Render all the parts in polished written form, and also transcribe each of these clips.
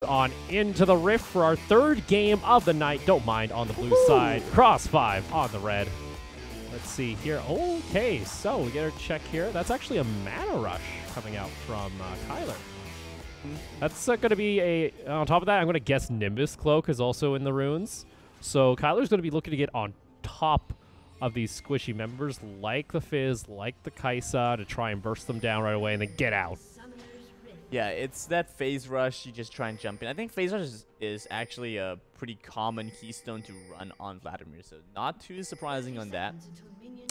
on into the Rift for our third game of the night. Don't mind on the blue side. Cross 5 on the red. Let's see here. Okay, so we get a check here. That's actually a mana rush coming out from Kyler. That's going to be a... On top of that, I'm going to guess Nimbus Cloak is also in the runes. So Kyler's going to be looking to get on top of these squishy members like the Fizz, like the Kaisa, to try and burst them down right away and then get out. Yeah, it's that phase rush. You just try and jump in. I think phase rush is actually a pretty common keystone to run on Vladimir, so not too surprising on that.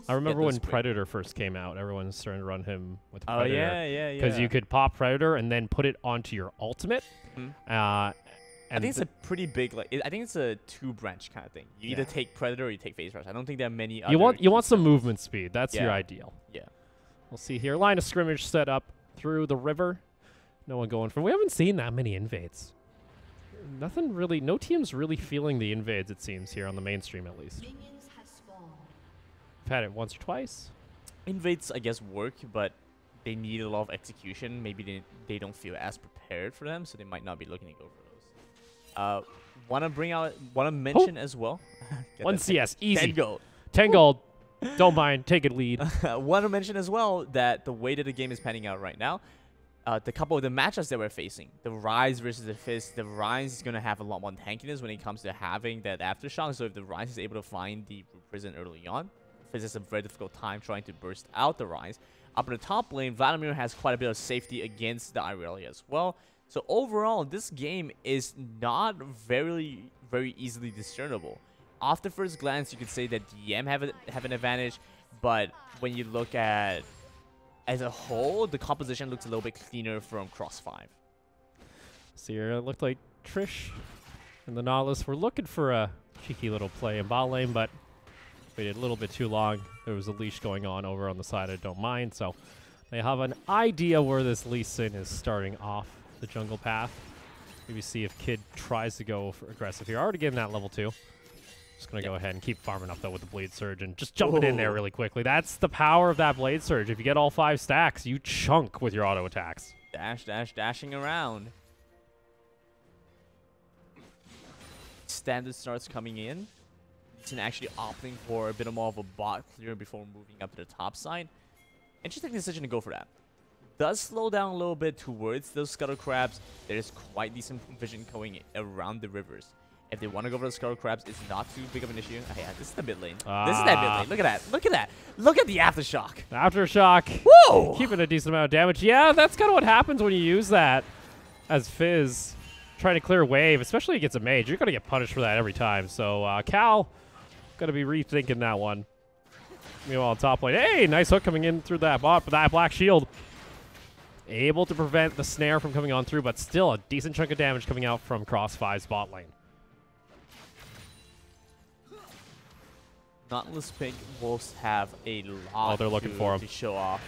I remember when Predator first came out, everyone was starting to run him with Predator. Oh, yeah. Because you could pop Predator and then put it onto your ultimate. I think it's a pretty big, I think it's a two-branch kind of thing. You either take Predator or you take phase rush. I don't think there are many other You want some movement speed. That's your ideal. Yeah. We'll see here. Line of scrimmage set up through the river. No one going from. We haven't seen that many invades. Nothing really. No team's really feeling the invades, it seems, here on the mainstream at least. We've had it once or twice. Invades, I guess, work, but they need a lot of execution. Maybe they don't feel as prepared for them, so they might not be looking to go for those. Want to mention as well. 1 CS, easy. 10 gold. 10 gold. Don't mind. Take it lead. Want to mention as well that the way that the game is panning out right now, the couple of the matchups that we're facing, the Ryze versus the Fizz, the Ryze is going to have a lot more tankiness when it comes to having that aftershock. So if the Ryze is able to find the prison early on, Fizz has a very difficult time trying to burst out the Ryze. Up in the top lane, Vladimir has quite a bit of safety against the Irelia as well. So overall, this game is not very easily discernible. Off the first glance, you could say that DM have an advantage, but when you look at as a whole, the composition looks a little bit cleaner from Cross 5. See here, it looked like Trish and the Nautilus were looking for a cheeky little play in bot lane, but waited a little bit too long. There was a leash going on over on the side I don't mind, so they have an idea where this Lee Sin is starting off the jungle path. Maybe see if Kid tries to go for aggressive here. Already getting that level 2. Just going to go ahead and keep farming up, though, with the Blade Surge and just jumping in there really quickly. That's the power of that Blade Surge. If you get all 5 stacks, you chunk with your auto attacks. Dashing around. Standard starts coming in. It's actually opting for a bit more of a bot clear before moving up to the top side. Interesting decision to go for that. Does slow down a little bit towards those Scuttle Crabs. There's quite decent vision going around the rivers. If they want to go for the Scuttle Crabs, it's not too big of an issue. Oh, yeah, this is the mid lane. This is that mid lane. Look at that. Look at that. Look at the Aftershock. Aftershock. Woo! Keeping a decent amount of damage. Yeah, that's kind of what happens when you use that as Fizz. Trying to clear wave, especially against a mage. You're going to get punished for that every time. So, Cal, going to be rethinking that one. Meanwhile, top lane. Hey, nice hook coming in through that bot, but that black shield. Able to prevent the snare from coming on through, but still a decent chunk of damage coming out from Cross 5's bot lane. Nautilus Pink Wolves have a lot they're looking for him to show off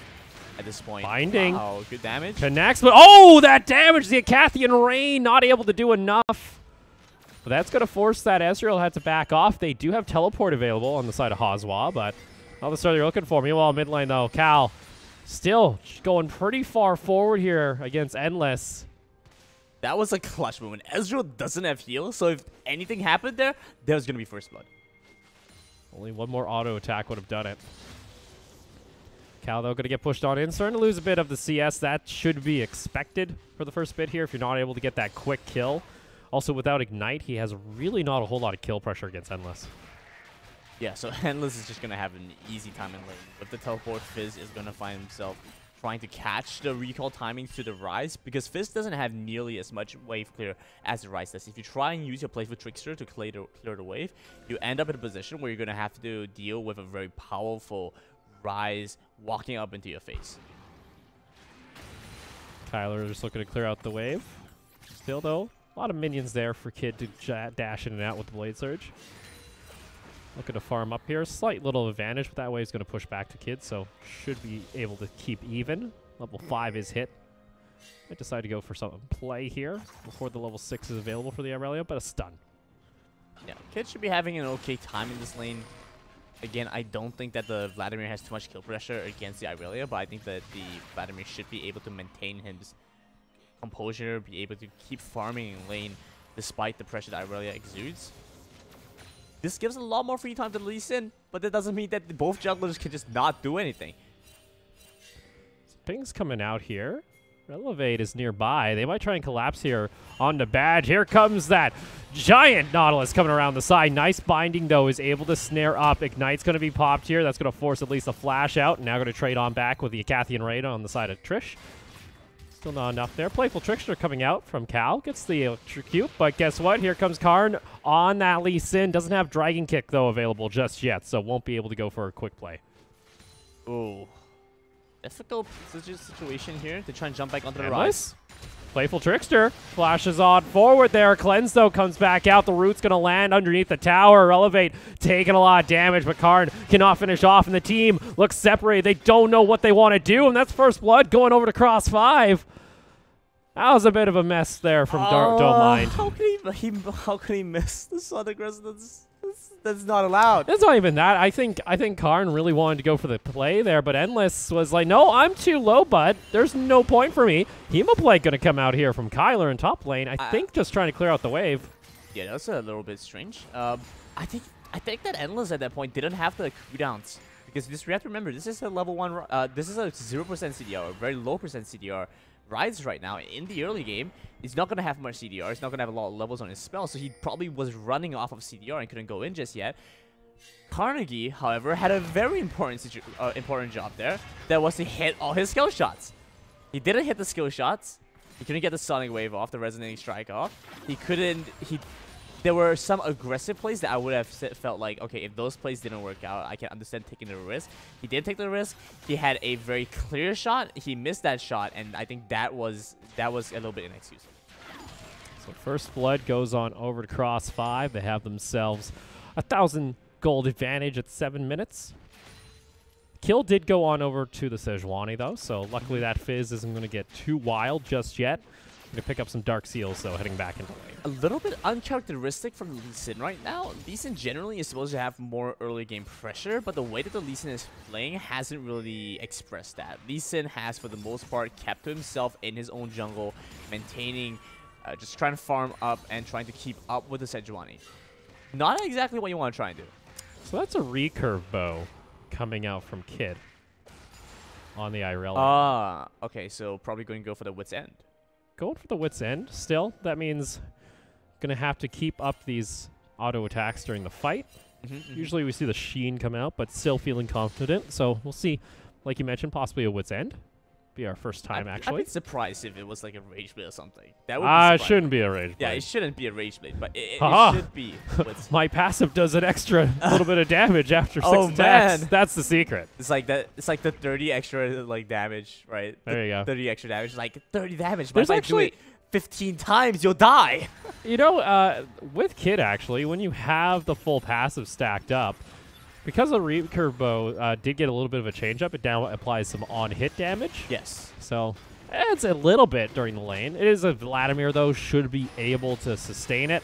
at this point. Binding. Wow, good damage. Connects, but oh, that damage! The Acathian Rain not able to do enough. But that's going to force that Ezreal had to back off. They do have teleport available on the side of Hazwa, but not the start they're looking for. Meanwhile, mid lane, though, Cal still going pretty far forward here against Endless. That was a clutch moment. Ezreal doesn't have heal, so if anything happened there, there's going to be first blood. Only one more auto attack would have done it. Cal, though, going to get pushed on in. Starting to lose a bit of the CS. That should be expected for the first bit here if you're not able to get that quick kill. Also, without Ignite, he has really not a whole lot of kill pressure against Endless. Yeah, so Endless is just going to have an easy time in lane. With the teleport, Fizz is going to find himself trying to catch the recall timings to the Ryze, because Fizz doesn't have nearly as much wave clear as the Ryze does. If you try and use your Playful Trickster to clear the wave, you end up in a position where you're going to have to deal with a very powerful Ryze walking up into your face. Kyler just looking to clear out the wave. Still, though, a lot of minions there for Kid to dash in and out with the Blade Surge. Looking to farm up here. Slight little advantage, but that way he's going to push back to Kid, so should be able to keep even. Level 5 is hit. Might decide to go for some play here before the level 6 is available for the Irelia, but a stun. Yeah, Kid should be having an okay time in this lane. Again, I don't think that the Vladimir has too much kill pressure against the Irelia, but I think that the Vladimir should be able to maintain his composure, be able to keep farming in lane despite the pressure that Irelia exudes. This gives a lot more free time to Lee Sin, but that doesn't mean that both jugglers can just not do anything. Ping's coming out here. Elevate is nearby. They might try and collapse here on the badge. Here comes that giant Nautilus coming around the side. Nice binding, though, is able to snare up. Ignite's going to be popped here. That's going to force at least a flash out. Now going to trade on back with the Acathian Raid on the side of Trish. Still not enough there. Playful Trickster coming out from Cal. Gets the electrocute, but guess what? Here comes Karn on that Lee Sin. Doesn't have Dragon Kick, though, available just yet, so won't be able to go for a quick play. Ooh. Difficult situation here to try and jump back onto the rise. Playful Trickster flashes on forward there. Cleanse, though, comes back out. The root's going to land underneath the tower. Elevate taking a lot of damage, but Karn cannot finish off, and the team looks separated. They don't know what they want to do, and that's First Blood going over to Cross 5. That was a bit of a mess there from Don't Mind. How could he miss the Sonic Resonance? That's not allowed. It's not even that. I think Karn really wanted to go for the play there, but Endless was like, no, I'm too low, bud. There's no point for me. Hemoplay going to come out here from Kyler in top lane. I think just trying to clear out the wave. Yeah, that's a little bit strange. I think that Endless at that point didn't have the cooldowns, because we have to remember, this is a level 1, this is a 0% CDR, a very low percent CDR. Ryze right now in the early game is not going to have much CDR. It's not going to have a lot of levels on his spell, so he probably was running off of CDR and couldn't go in just yet. Carnegie, however, had a very important job there. That was to hit all his skill shots. He didn't hit the skill shots. He couldn't get the Sonic Wave off, the Resonating Strike off. There were some aggressive plays that I would have felt like, okay, if those plays didn't work out, I can understand taking the risk. He did take the risk. He had a very clear shot. He missed that shot, and I think that was a little bit inexcusable. So First Blood goes on over to Cross 5. They have themselves 1,000 gold advantage at 7 minutes. Kill did go on over to the Sejuani, though, so luckily that Fizz isn't going to get too wild just yet. Going to pick up some Dark Seals, though, heading back into lane. A little bit uncharacteristic from Lee Sin right now. Lee Sin generally is supposed to have more early game pressure, but the way that the Lee Sin is playing hasn't really expressed that. Lee Sin has, for the most part, kept to himself in his own jungle, maintaining, just trying to farm up and trying to keep up with the Sejuani. Not exactly what you want to try and do. So that's a recurve bow coming out from Kid on the Irelia. Okay, so probably going to go for the Wit's End. Going for the Wit's End still. That means going to have to keep up these auto attacks during the fight. Usually we see the Sheen come out, but still feeling confident. So we'll see, like you mentioned, possibly a Wit's End. Be our first time, actually. I'd be surprised if it was like a Rage Blade or something. That would be it shouldn't be a Rage Blade. Yeah, it shouldn't be a Rage Blade, but it should be. My passive does an extra little bit of damage after 6 attacks. Man. That's the secret. It's like that. It's like the 30 extra like damage, right? There you go. 30 extra damage, like 30 damage. But if I do it 15 times, you'll die. You know, with Kid, actually, when you have the full passive stacked up, because the recurve bow did get a little bit of a change up, it now applies some on-hit damage. Yes. So it's a little bit during the lane. It is a Vladimir, though, should be able to sustain it.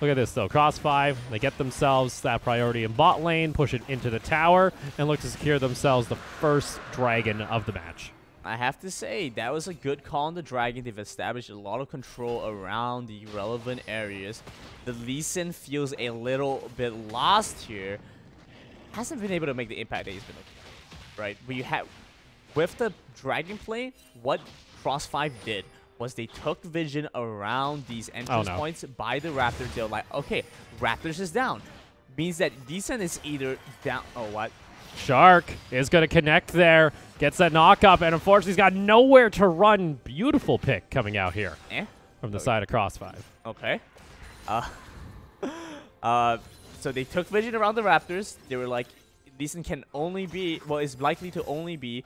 Look at this, though. Cross 5, they get themselves that priority in bot lane, push it into the tower, and look to secure themselves the first dragon of the match. I have to say, that was a good call on the dragon. They've established a lot of control around the relevant areas. The Lee Sin feels a little bit lost here. Hasn't been able to make the impact that he's been looking for, right? With the dragon play, what Cross 5 did was they took vision around these entrance points by the Raptors. They're like, okay, Raptors is down. Means that Lee Sin is either down. Oh, what? Shark is going to connect there. Gets that knock up, and unfortunately he's got nowhere to run. Beautiful pick coming out here from the side of Cross 5. Okay. So they took vision around the Raptors. They were like, Lee Sin can only be, well, is likely to only be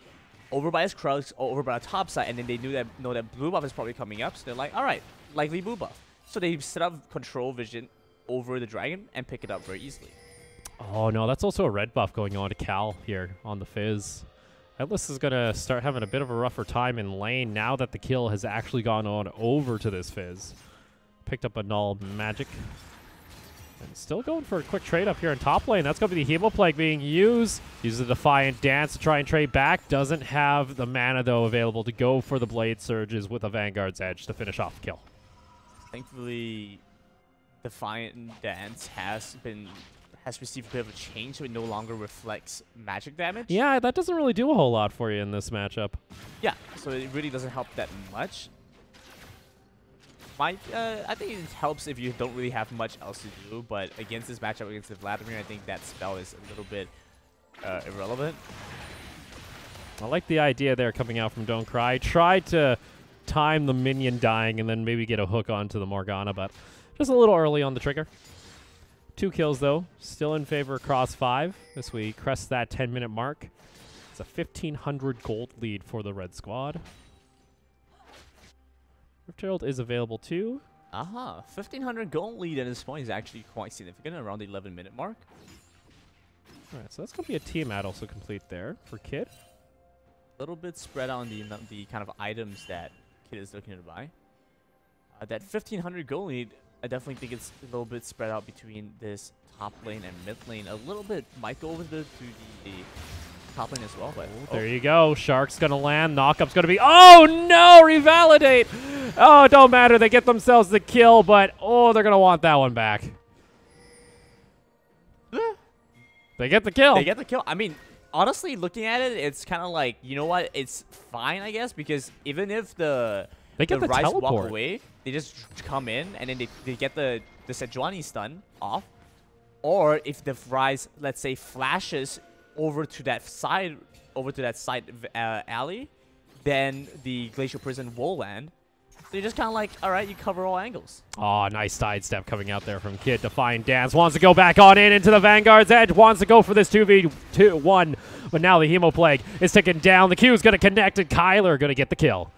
over by his Krugs or over by the top side, and then they know that blue buff is probably coming up, so they're like, all right, likely blue buff. So they set up control vision over the dragon and pick it up very easily. Oh, no, that's also a red buff going on to Cal here on the Fizz. Atlas is going to start having a bit of a rougher time in lane now that the kill has actually gone on over to this Fizz. Picked up a null magic. And still going for a quick trade up here in top lane. That's going to be the Hemoplague being used. Uses a Defiant Dance to try and trade back. Doesn't have the mana, though, available to go for the Blade Surges with a Vanguard's Edge to finish off the kill. Thankfully, Defiant Dance has received a bit of a change, so it no longer reflects magic damage. Yeah, that doesn't really do a whole lot for you in this matchup. Yeah, so it really doesn't help that much. I think it helps if you don't really have much else to do, but against this matchup against the Vladimir, I think that spell is a little bit irrelevant. I like the idea there coming out from Don't Cry. Tried to time the minion dying and then maybe get a hook onto the Morgana, but just a little early on the trigger. 2 kills, though. Still in favor across 5 as we crest that 10-minute mark. It's a 1,500 gold lead for the red squad. Rift Herald is available, too. 1,500 gold lead at this point is actually quite significant, around the 11-minute mark. All right, so that's going to be a team ad also complete there for Kid. A little bit spread on the kind of items that Kid is looking to buy. That 1,500 gold lead, I definitely think it's a little bit spread out between this top lane and mid lane. A little bit might go over to the top lane as well. But there you go. Shark's going to land. Knockup's going to be... Oh, no! Revalidate! Oh, it don't matter. They get themselves the kill, but... Oh, they're going to want that one back. They get the kill. They get the kill. I mean, honestly, looking at it, it's kind of like, you know what? It's fine, I guess, because even if the Ryze walk away, they just come in, and then they get the Sejuani stun off. Or if the Ryze, let's say, flashes over to that side alley, then the Glacial Prison will land. So you're just kind of like, all right, you cover all angles. Oh, nice sidestep coming out there from Kid. Defiant Dance wants to go back on into the Vanguard's Edge. Wants to go for this 2v1. But now the Hemoplague is ticking down. The Q's going to connect, and Kyler going to get the kill.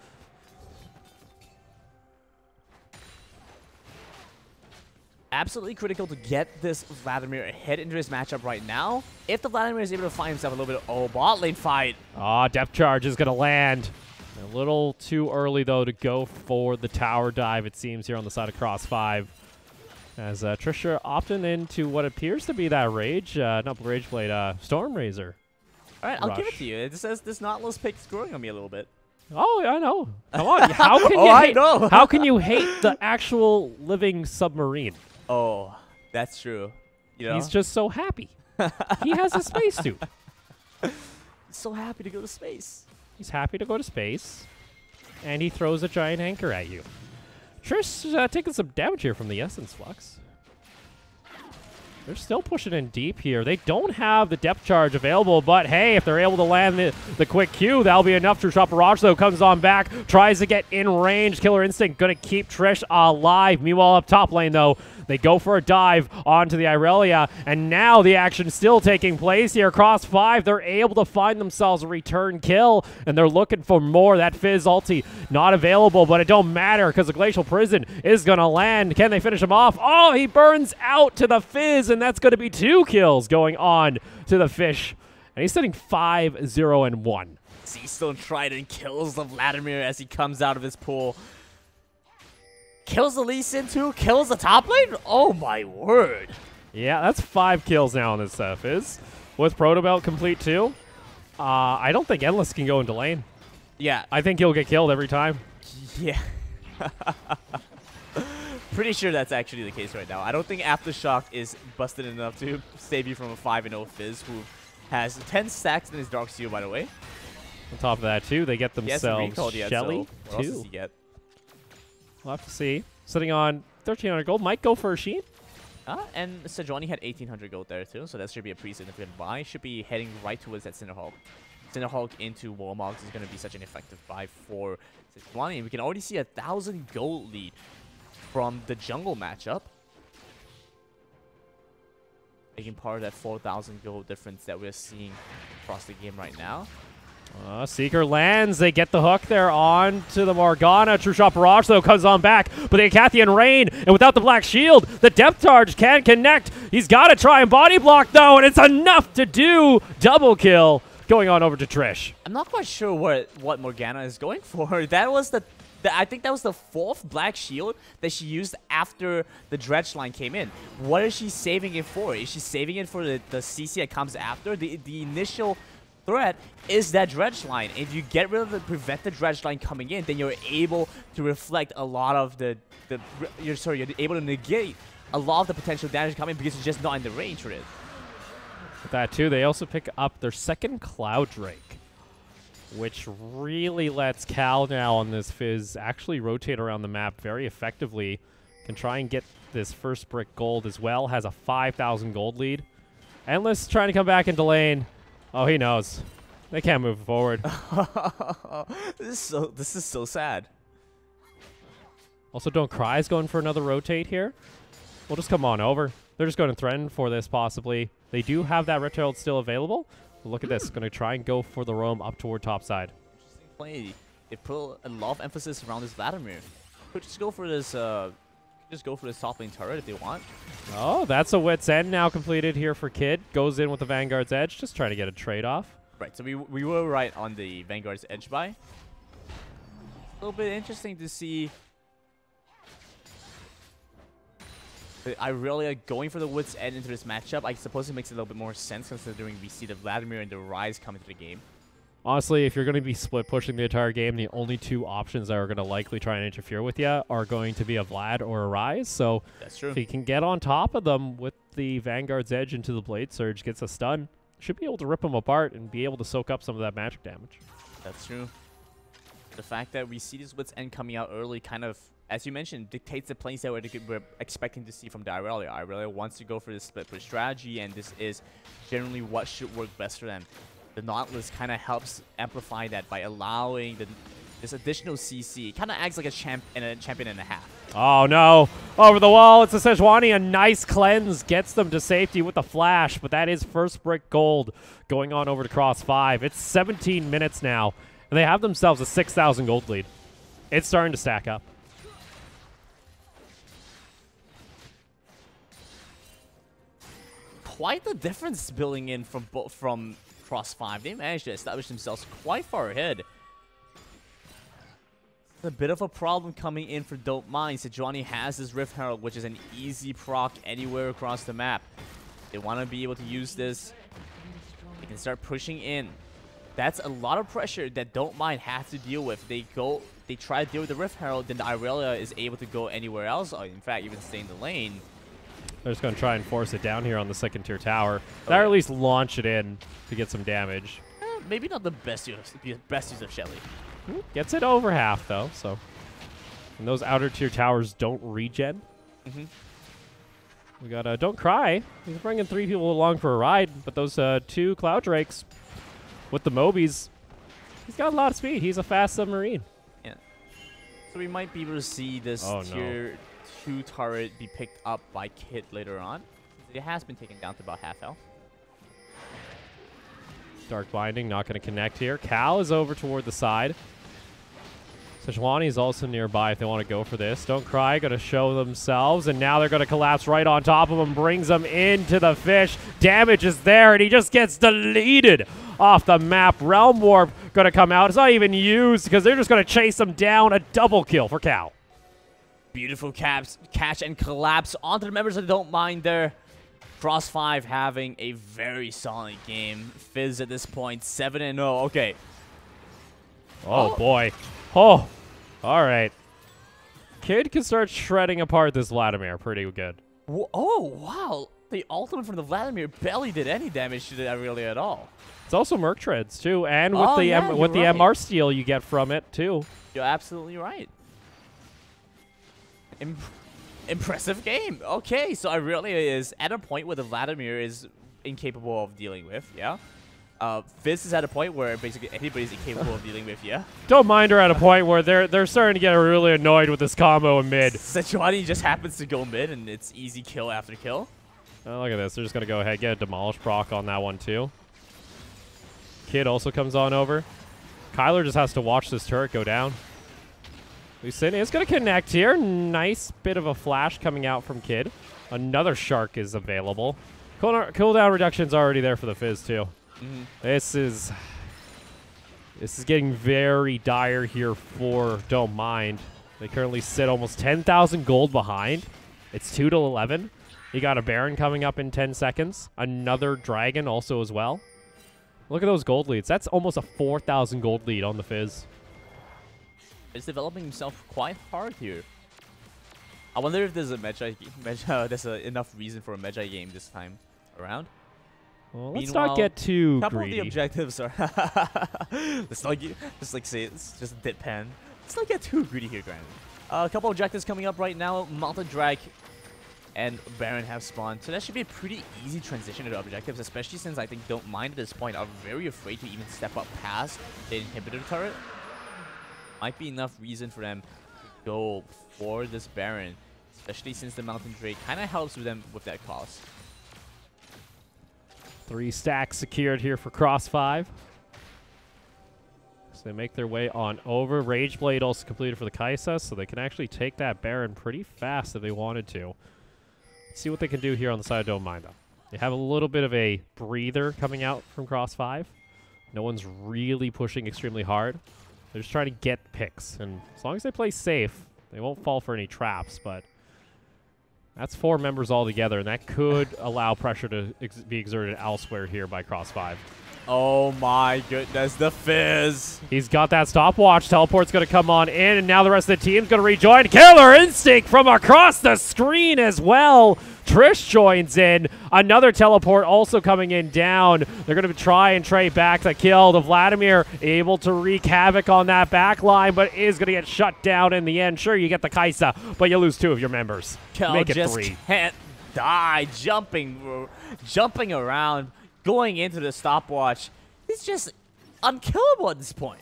Absolutely critical to get this Vladimir ahead into his matchup right now. If the Vladimir is able to find himself a little bit of bot lane fight. Oh, depth charge is going to land. A little too early, though, to go for the tower dive, it seems, here on the side of Cross 5. As Trisha opting into what appears to be that Rage, not Rage Blade, Storm Razor. All right, I'll give it to you. It says this Nautilus pick is growing on me a little bit. Oh, yeah, I know. Come on. How can you hate, I know. How can you hate the actual living submarine? Oh, that's true. You know? He's just so happy. He has a spacesuit. He's so happy to go to space. He's happy to go to space, and he throws a giant anchor at you. Trish taking some damage here from the Essence Flux. They're still pushing in deep here. They don't have the depth charge available, but hey, if they're able to land the quick Q, that'll be enough. True Shot Barrage, though, comes on back, tries to get in range. Killer Instinct gonna keep Trish alive. Meanwhile, up top lane, though, they go for a dive onto the Irelia, and now the action still taking place here. Cross 5, they're able to find themselves a return kill, and they're looking for more. That Fizz ulti not available, but it don't matter because the Glacial Prison is going to land. Can they finish him off? Oh, he burns out to the Fizz, and that's going to be 2 kills going on to the Fish. And he's sitting 5-0-1. Seastone Trident kills the Vladimir as he comes out of his pool. Kills the Lee Sin too? Kills the top lane? Oh my word. Yeah, that's 5 kills now on this Fizz. With Proto Belt complete too. I don't think Endless can go into lane. Yeah. I think he'll get killed every time. Yeah. Pretty sure that's actually the case right now. I don't think Aftershock is busted enough to save you from a 5-0 Fizz, who has 10 stacks in his Dark Steel, by the way. On top of that too, they get themselves Shelly so what else does he get? We'll have to see. Sitting on 1,300 gold. Might go for a Sheen. And Sejuani had 1,800 gold there too, so that should be a pretty significant buy. Should be heading right towards that Cinderhulk. Cinderhulk into Warmogs is going to be such an effective buy for Sejuani. And we can already see 1,000 gold lead from the jungle matchup. Making part of that 4,000 gold difference that we're seeing across the game right now. Seeker lands. They get the hook there on to the Morgana. True Shot Barrage, though, comes on back. But the Acathian Rain, and without the Black Shield, the depth charge can't connect. He's got to try and body block, though, and it's enough to do. Double kill going on over to Trish. I'm not quite sure what Morgana is going for. That was the I think that was the 4th Black Shield that she used after the Dredge line came in. What is she saving it for? Is she saving it for the CC that comes after? The initial threat is that Dredge line. If you get rid of the prevent the Dredge line coming in, then you're able to reflect a lot of you're able to negate a lot of the potential damage coming because you're just not in the range for it. With that too, they also pick up their 2nd Cloud Drake, which really lets Cal now on this Fizz actually rotate around the map very effectively. Can try and get this first brick gold as well. Has a 5,000 gold lead. Endless trying to come back into lane. Oh, he knows. They can't move forward. This is so sad. Also, Don't Cry is going for another rotate here. We'll just come on over. They're just going to threaten for this possibly. They do have that Red Herald still available. But look at this. Going to try and go for the roam up toward top side. Interesting play. They put a lot of emphasis around this Vladimir. Could just go for this. Just go for this top lane turret if they want. Oh, that's a Wit's End now completed here for Kid. Goes in with the Vanguard's Edge, just trying to get a trade-off. Right, so we were right on the Vanguard's Edge buy. A little bit interesting to see. I really like going for the Wit's End into this matchup. I suppose it makes a little bit more sense considering we see the Vladimir and the Ryze come into the game. Honestly, if you're going to be split pushing the entire game, the only 2 options that are going to likely try and interfere with you are going to be a Vlad or a Ryze. So that's true. If he can get on top of them with the Vanguard's Edge into the Blade Surge, gets a stun, should be able to rip them apart and be able to soak up some of that magic damage. That's true. The fact that we see this Wit's End coming out early kind of, as you mentioned, dictates the plays that we're expecting to see from the Irelia. Irelia wants to go for this split push strategy, and this is generally what should work best for them. The Nautilus kind of helps amplify that by allowing this additional CC. It kind of acts like a champion and a half. Oh, no. Over the wall. It's a Sejuani. A nice cleanse gets them to safety with the flash, but that is first brick gold going on over to Cross 5. It's 17 minutes now, and they have themselves a 6,000 gold lead. It's starting to stack up. Quite the difference building in from Cross 5. They managed to establish themselves quite far ahead. It's a bit of a problem coming in for Don't Mind. Sejuani has this Rift Herald, which is an easy proc anywhere across the map. They want to be able to use this. They can start pushing in. That's a lot of pressure that Don't Mind have to deal with. They try to deal with the Rift Herald, then the Irelia is able to go anywhere else. In fact, even stay in the lane. They're just going to try and force it down here on the 2nd tier tower. Or at least launch it in to get some damage. Maybe not the best use of Shelly. Gets it over half, though. So, and those outer tier towers don't regen. We got Don't Cry. He's bringing 3 people along for a ride, but those 2 Cloud Drakes with the Mobies, he's got a lot of speed. He's a fast submarine. Yeah. So we might be able to see this tier 2 turret be picked up by Kid later on. It has been taken down to about half health. Dark Binding not going to connect here. Cal is over toward the side. Sejuani is also nearby if they want to go for this. Don't Cry going to show themselves, and now they're going to collapse right on top of him, brings them into the fish. Damage is there, and he just gets deleted off the map. Realm Warp going to come out. It's not even used because they're just going to chase him down. A double kill for Cal. Beautiful catch and collapse onto the members that Don't Mind there. Cross 5 having a very solid game. Fizz at this point, 7-0. Okay. Oh, boy. Oh, all right. Kid can start shredding apart this Vladimir pretty good. Oh, wow. The ultimate from the Vladimir barely did any damage to that really at all. It's also Merc Treads, too, and with the MR steal you get from it, too. You're absolutely right. Impressive game. Okay, so Irelia is at a point where the Vladimir is incapable of dealing with, yeah? Fizz is at a point where basically anybody's incapable of dealing with, yeah? Don't Mind her at a point where they're starting to get really annoyed with this combo in mid. Sejuani just happens to go mid, and it's easy kill after kill. Oh, look at this. They're just going to go ahead and get a Demolish proc on that one, too. Kid also comes on over. Kyler just has to watch this turret go down. Lucin is going to connect here. Nice bit of a flash coming out from Kid. Another Shark is available. Cooldown reduction's already there for the Fizz, too. This is... This is getting very dire here for Don't Mind. They currently sit almost 10,000 gold behind. It's 2-11. You got a Baron coming up in 10 seconds. Another Dragon also as well. Look at those gold leads. That's almost a 4,000 gold lead on the Fizz. He's developing himself quite hard here. I wonder if there's a there's enough reason for a Magi game this time around. Well, let's not get too couple greedy. of the objectives are let's not get, just like say it's just a dip pen. Let's not get too greedy here, granted. A couple of objectives coming up right now. Mountain Drag and Baron have spawned, so that should be a pretty easy transition to the objectives, especially since I think Don't Mind at this point are very afraid to even step up past the inhibitor turret. Might be enough reason for them to go for this Baron, especially since the Mountain Drake kind of helps with them with that cost. 3 stacks secured here for Cross 5. So they make their way on over. Rage Blade also completed for the Kaisa, so they can actually take that Baron pretty fast if they wanted to. Let's see what they can do here on the side of Don't Mind, though. They have a little bit of a breather coming out from Cross 5. No one's really pushing extremely hard. They're just trying to get picks, and as long as they play safe, they won't fall for any traps, but that's 4 members all together, and that could allow pressure to be exerted elsewhere here by Cross 5. Oh my goodness, the Fizz! He's got that stopwatch. Teleport's going to come on in, and now the rest of the team's going to rejoin. Killer Instinct from across the screen as well. Trish joins in. Another teleport also coming in down. They're going to try and trade back the kill. The Vladimir able to wreak havoc on that back line, but is going to get shut down in the end. Sure, you get the Kaisa, but you lose 2 of your members. Kel Make it just 3. can't die. Jumping around, going into the stopwatch. He's just unkillable at this point.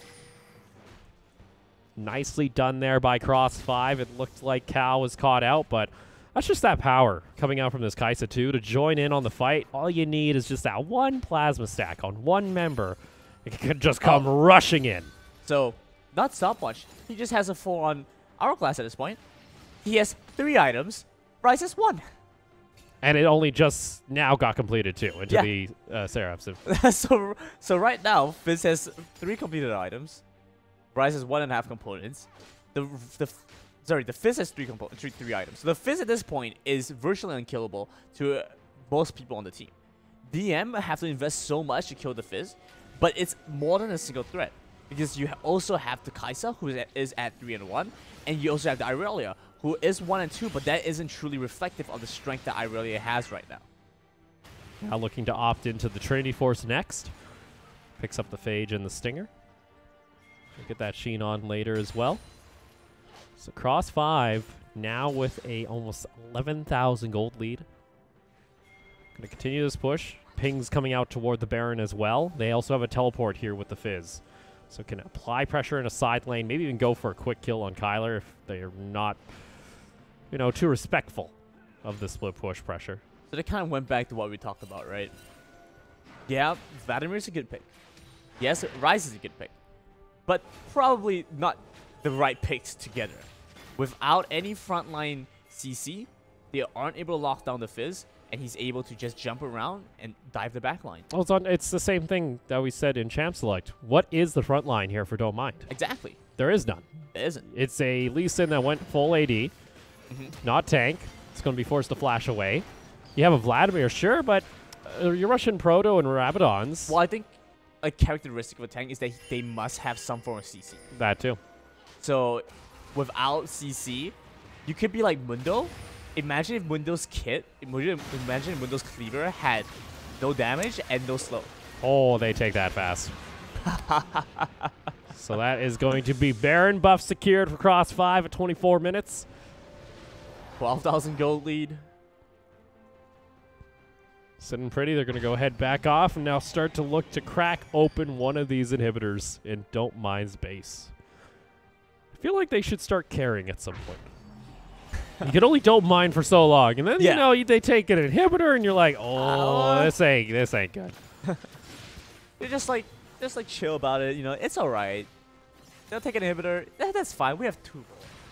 Nicely done there by Cross 5. It looked like Cal was caught out, but that's just that power coming out from this Kaisa 2 to join in on the fight. All you need is just that 1 plasma stack on 1 member. It could just come rushing in. So, not stopwatch. He just has a full-on hourglass at this point. He has 3 items. Ryze has 1. And it only just now got completed too into the Seraphs. so right now, Fizz has 3 completed items. Ryze has 1.5 components. The Fizz has 3 items. So the Fizz at this point is virtually unkillable to most people on the team. DM have to invest so much to kill the Fizz, but it's more than a single threat. Because you also have the Kaisa, who is at 3 and 1, and you also have the Irelia, who is 1 and 2, but that isn't truly reflective of the strength that Irelia has right now. Now looking to opt into the Trinity Force next. Picks up the Phage and the Stinger. We'll get that Sheen on later as well. So Cross 5 now with a almost 11,000 gold lead. Going to continue this push. Ping's coming out toward the Baron as well. They also have a teleport here with the Fizz. So can apply pressure in a side lane, maybe even go for a quick kill on Kyler if they are not, you know, too respectful of the split push pressure. So they kind of went back to what we talked about, right? Yeah, Vladimir's a good pick. Yes, Ryze is a good pick. But probably not the right picks together. Without any frontline CC, they aren't able to lock down the Fizz, and he's able to just jump around and dive the back line. Well, it's the same thing that we said in Champ Select. What is the front line here for Don't Mind? Exactly. There is none. There isn't. It's a Lee Sin that went full AD, not tank. It's going to be forced to flash away. You have a Vladimir, sure, but you're Russian Proto and Rabadons. Well, I think a characteristic of a tank is that they must have some form of CC. That too. So without CC, you could be like Mundo. Imagine if Mundo's kit, imagine if Mundo's cleaver had no damage and no slow. Oh, they take that fast. So that is going to be Baron buff secured for Cross 5 at 24 minutes. 12,000 gold lead. Sitting pretty, they're going to go ahead back off and now start to look to crack open one of these inhibitors in Don't Mind's base. I feel like they should start carrying at some point. You can only Don't Mind for so long, and then you know they take an inhibitor, and you're like, oh, this ain't good. You're just like chill about it. You know, it's all right. They'll take an inhibitor. That's fine. We have 2 more.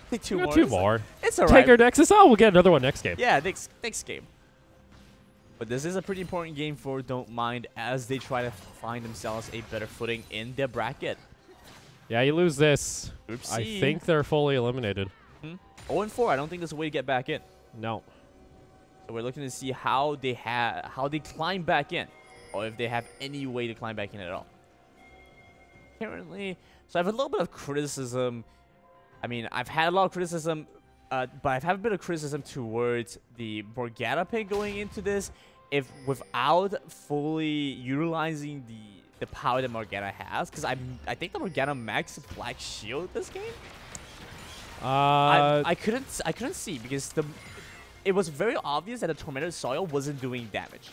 Take 2 more. 2 more. It's all right. Take our Nexus. Oh, we'll get another one next game. Yeah, next game. But this is a pretty important game for Don't Mind as they try to find themselves a better footing in their bracket. Yeah, you lose this. Oopsie. I think they're fully eliminated. 0-4. I don't think there's a way to get back in. No. So we're looking to see how they climb back in, or if they have any way to climb back in at all. Currently, so I have a little bit of criticism. I mean, I've had a lot of criticism, but I've had a bit of criticism towards the Morgana pick going into this. If without fully utilizing the power that Morgana has, because I think the Morgana max Black Shield this game. I couldn't see because it was very obvious that the Tormented Soil wasn't doing damage.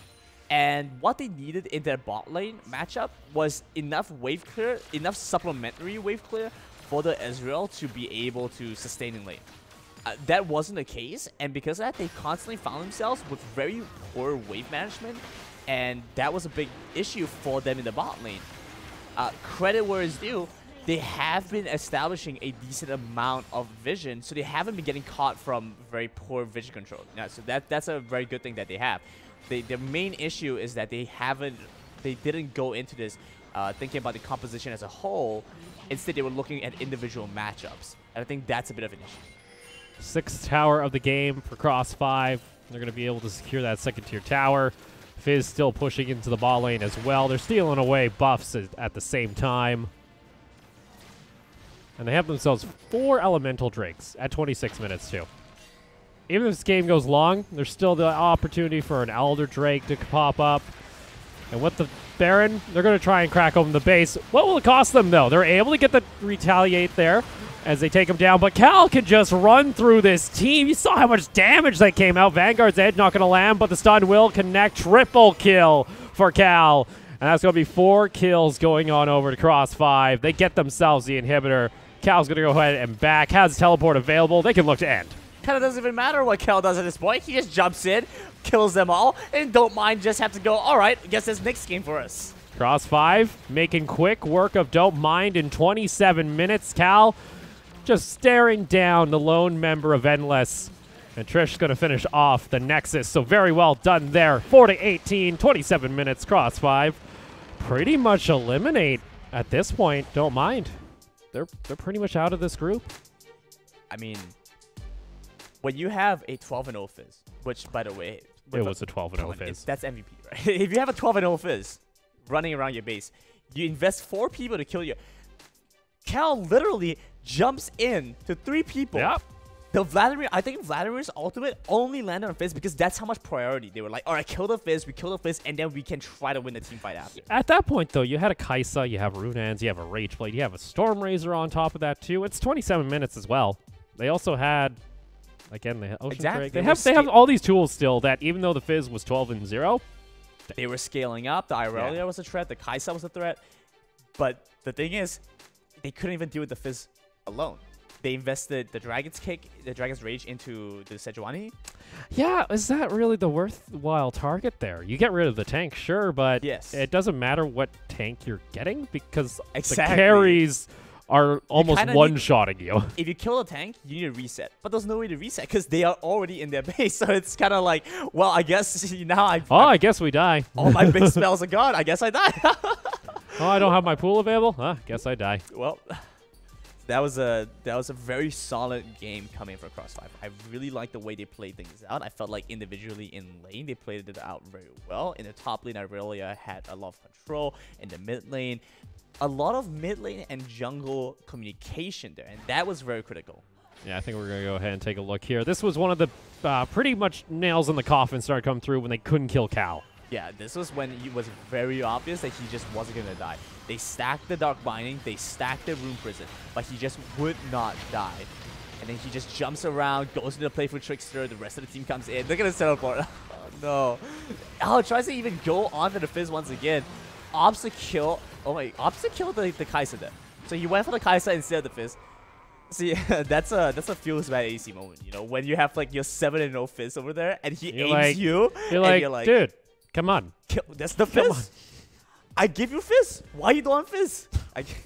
And what they needed in their bot lane matchup was enough wave clear, enough supplementary wave clear for the Ezreal to be able to sustain in lane. That wasn't the case, and because of that, they constantly found themselves with very poor wave management, and that was a big issue for them in the bot lane. Credit where it's due, they have been establishing a decent amount of vision, so they haven't been getting caught from very poor vision control. Yeah, so that's a very good thing that they have. The main issue is that they didn't go into this thinking about the composition as a whole. Instead, they were looking at individual matchups, and I think that's a bit of an issue. 6th tower of the game for Cross 5. They're going to be able to secure that 2nd tier tower. Fizz still pushing into the ball lane as well. They're stealing away buffs at the same time. And they have themselves 4 elemental drakes at 26 minutes too. Even if this game goes long, there's still the opportunity for an Elder Drake to pop up. And with the Baron, they're going to try and crack open the base. What will it cost them, though? They're able to get the retaliate there as they take him down. But Cal can just run through this team. You saw how much damage that came out. Vanguard's Edge not going to land, but the stun will connect. Triple kill for Cal. And that's going to be 4 kills going on over to Cross 5. They get themselves the inhibitor. Cal's going to go ahead and back. Has teleport available. They can look to end. Kind of doesn't even matter what Cal does at this point. He just jumps in, kills them all, and Don't Mind just have to go, all right, I guess that's next game for us. Cross 5 making quick work of Don't Mind in 27 minutes. Cal just staring down the lone member of Endless. And Trish going to finish off the Nexus. So very well done there. 4-18, 27 minutes, Cross 5. Pretty much eliminate at this point. Don't Mind. They're pretty much out of this group. I mean, when you have a 12-0 Fizz, which, by the way... It was a 12-0 Fizz. That's MVP, right? If you have a 12-0 Fizz running around your base, you invest 4 people to kill you. Cal literally jumps in to 3 people. Yep. I think Vladimir's ultimate only landed on Fizz because that's how much priority. They were like, all right, kill the Fizz, and then we can try to win the team fight after. At that point, though, you had a Kaisa, you have Runans, you have a Rageblade, you have a Stormrazor on top of that, too. It's 27 minutes as well. They also had, again, the Ocean Drake. They have all these tools still that, even though the Fizz was 12-0, they were scaling up. The Irelia was a threat. The Kaisa was a threat. But the thing is, they couldn't even deal with the Fizz alone. They invested the Dragon's Kick, the Dragon's Rage into the Sejuani. Yeah, is that really the worthwhile target there? You get rid of the tank, sure, but it doesn't matter what tank you're getting because the carries are almost one-shotting you. If you kill a tank, you need a reset. But there's no way to reset because they are already in their base. So it's kind of like, well, I guess now I guess we die. All my big spells are gone. I guess I die. Oh, I don't have my pool available? Guess I die. Well... That was a very solid game coming from Cross 5. I really liked the way they played things out. I felt like individually in lane, they played it out very well. In the top lane, Irelia had a lot of control. In the mid lane, a lot of mid lane and jungle communication there, and that was very critical. Yeah, I think we're going to go ahead and take a look here. This was one of the pretty much nails in the coffin started coming through when they couldn't kill Cal. Yeah, this was when it was very obvious that he just wasn't going to die. They stacked the Dark Binding, they stacked the Rune Prison, but he just would not die. And then he just jumps around, goes into the play for Trickster, the rest of the team comes in. They're going to teleport. Oh, no. Oh, tries to even go onto the Fizz once again. Opts to kill. Oh, my. Opts to kill the Kaisa there. So he went for the Kaisa instead of the Fizz. See, that's a Feels Bad AC moment, you know, when you have like your 7-0 Fizz over there and he aims you. You're like, dude. Come on. That's the Fizz. I give you Fizz. Why you don't want Fizz?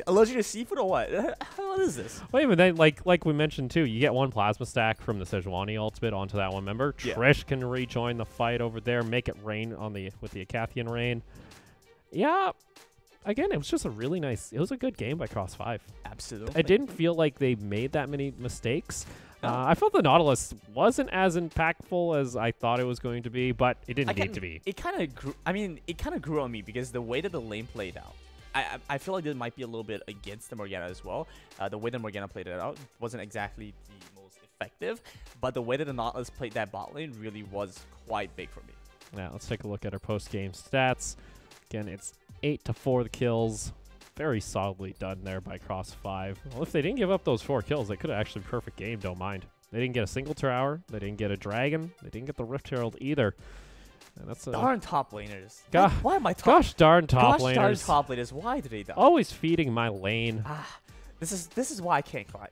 Allergic to seafood or what? What is this? Well, even then, like we mentioned too, you get 1 plasma stack from the Sejuani ultimate onto that one member. Yeah. Trish can rejoin the fight over there, make it rain on with the Acathian rain. Yeah, again, it was just a really nice, it was a good game by Cross5. Absolutely. It didn't feel like they made that many mistakes. No. I felt the Nautilus wasn't as impactful as I thought it was going to be, but it didn't need to be. It kind of grew. I mean, it kind of grew on me because the way that the lane played out, I feel like it might be a little bit against the Morgana as well. The way that Morgana played it out wasn't exactly the most effective, but the way that the Nautilus played that bot lane really was quite big for me. Now let's take a look at our post-game stats. Again, it's 8-4 the kills. Very solidly done there by Cross5. Well, if they didn't give up those 4 kills, they could have actually perfect game, don't mind. They didn't get a single tower. They didn't get a dragon. They didn't get the Rift Herald either. And that's a Darn top laners. God, Why am I top? gosh darn top Gosh laners. darn top laners. Why did they die? Always feeding my lane. This is why I can't climb.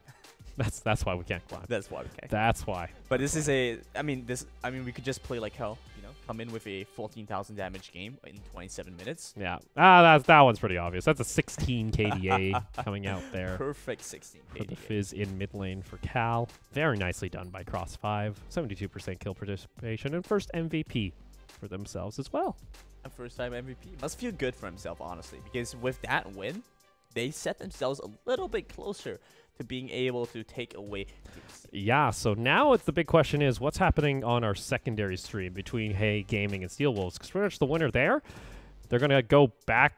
That's why we can't climb. That's why we can't. That's why. But this is we could just play like hell, you know, come in with a 14,000 damage game in 27 minutes. Yeah. That one's pretty obvious. That's a 16 KDA coming out there. Perfect 16 For the KDA. Fizz in mid lane for Cal. Very nicely done by Cross5. 72% kill participation and first MVP for themselves as well. And first time MVP. Must feel good for himself, honestly, because with that win, they set themselves a little bit closer to being able to take away games. Yeah, so now the big question is what's happening on our secondary stream between Hey Gaming and Steel Wolves? Because pretty much the winner there, they're going to go back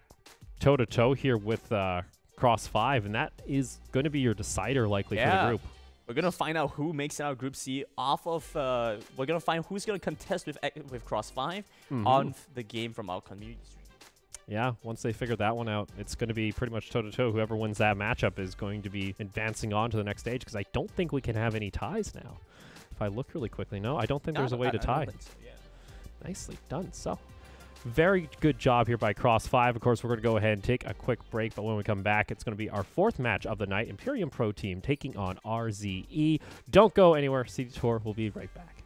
toe-to-toe here with Cross5, and that is going to be your decider likely for the group. We're going to find out who makes it out of Group C off of... we're going to find who's going to contest with Cross5 on the game from our community stream. Yeah, once they figure that one out, it's going to be pretty much toe-to-toe. Whoever wins that matchup is going to be advancing on to the next stage, because I don't think we can have any ties now. If I look really quickly, no, I don't think there's a way to tie. I don't think so, yeah. Nicely done. So, very good job here by Cross5. Of course, we're going to go ahead and take a quick break, but when we come back, it's going to be our 4th match of the night, Imperium Pro Team taking on RZE. Don't go anywhere. CD Tour will be right back.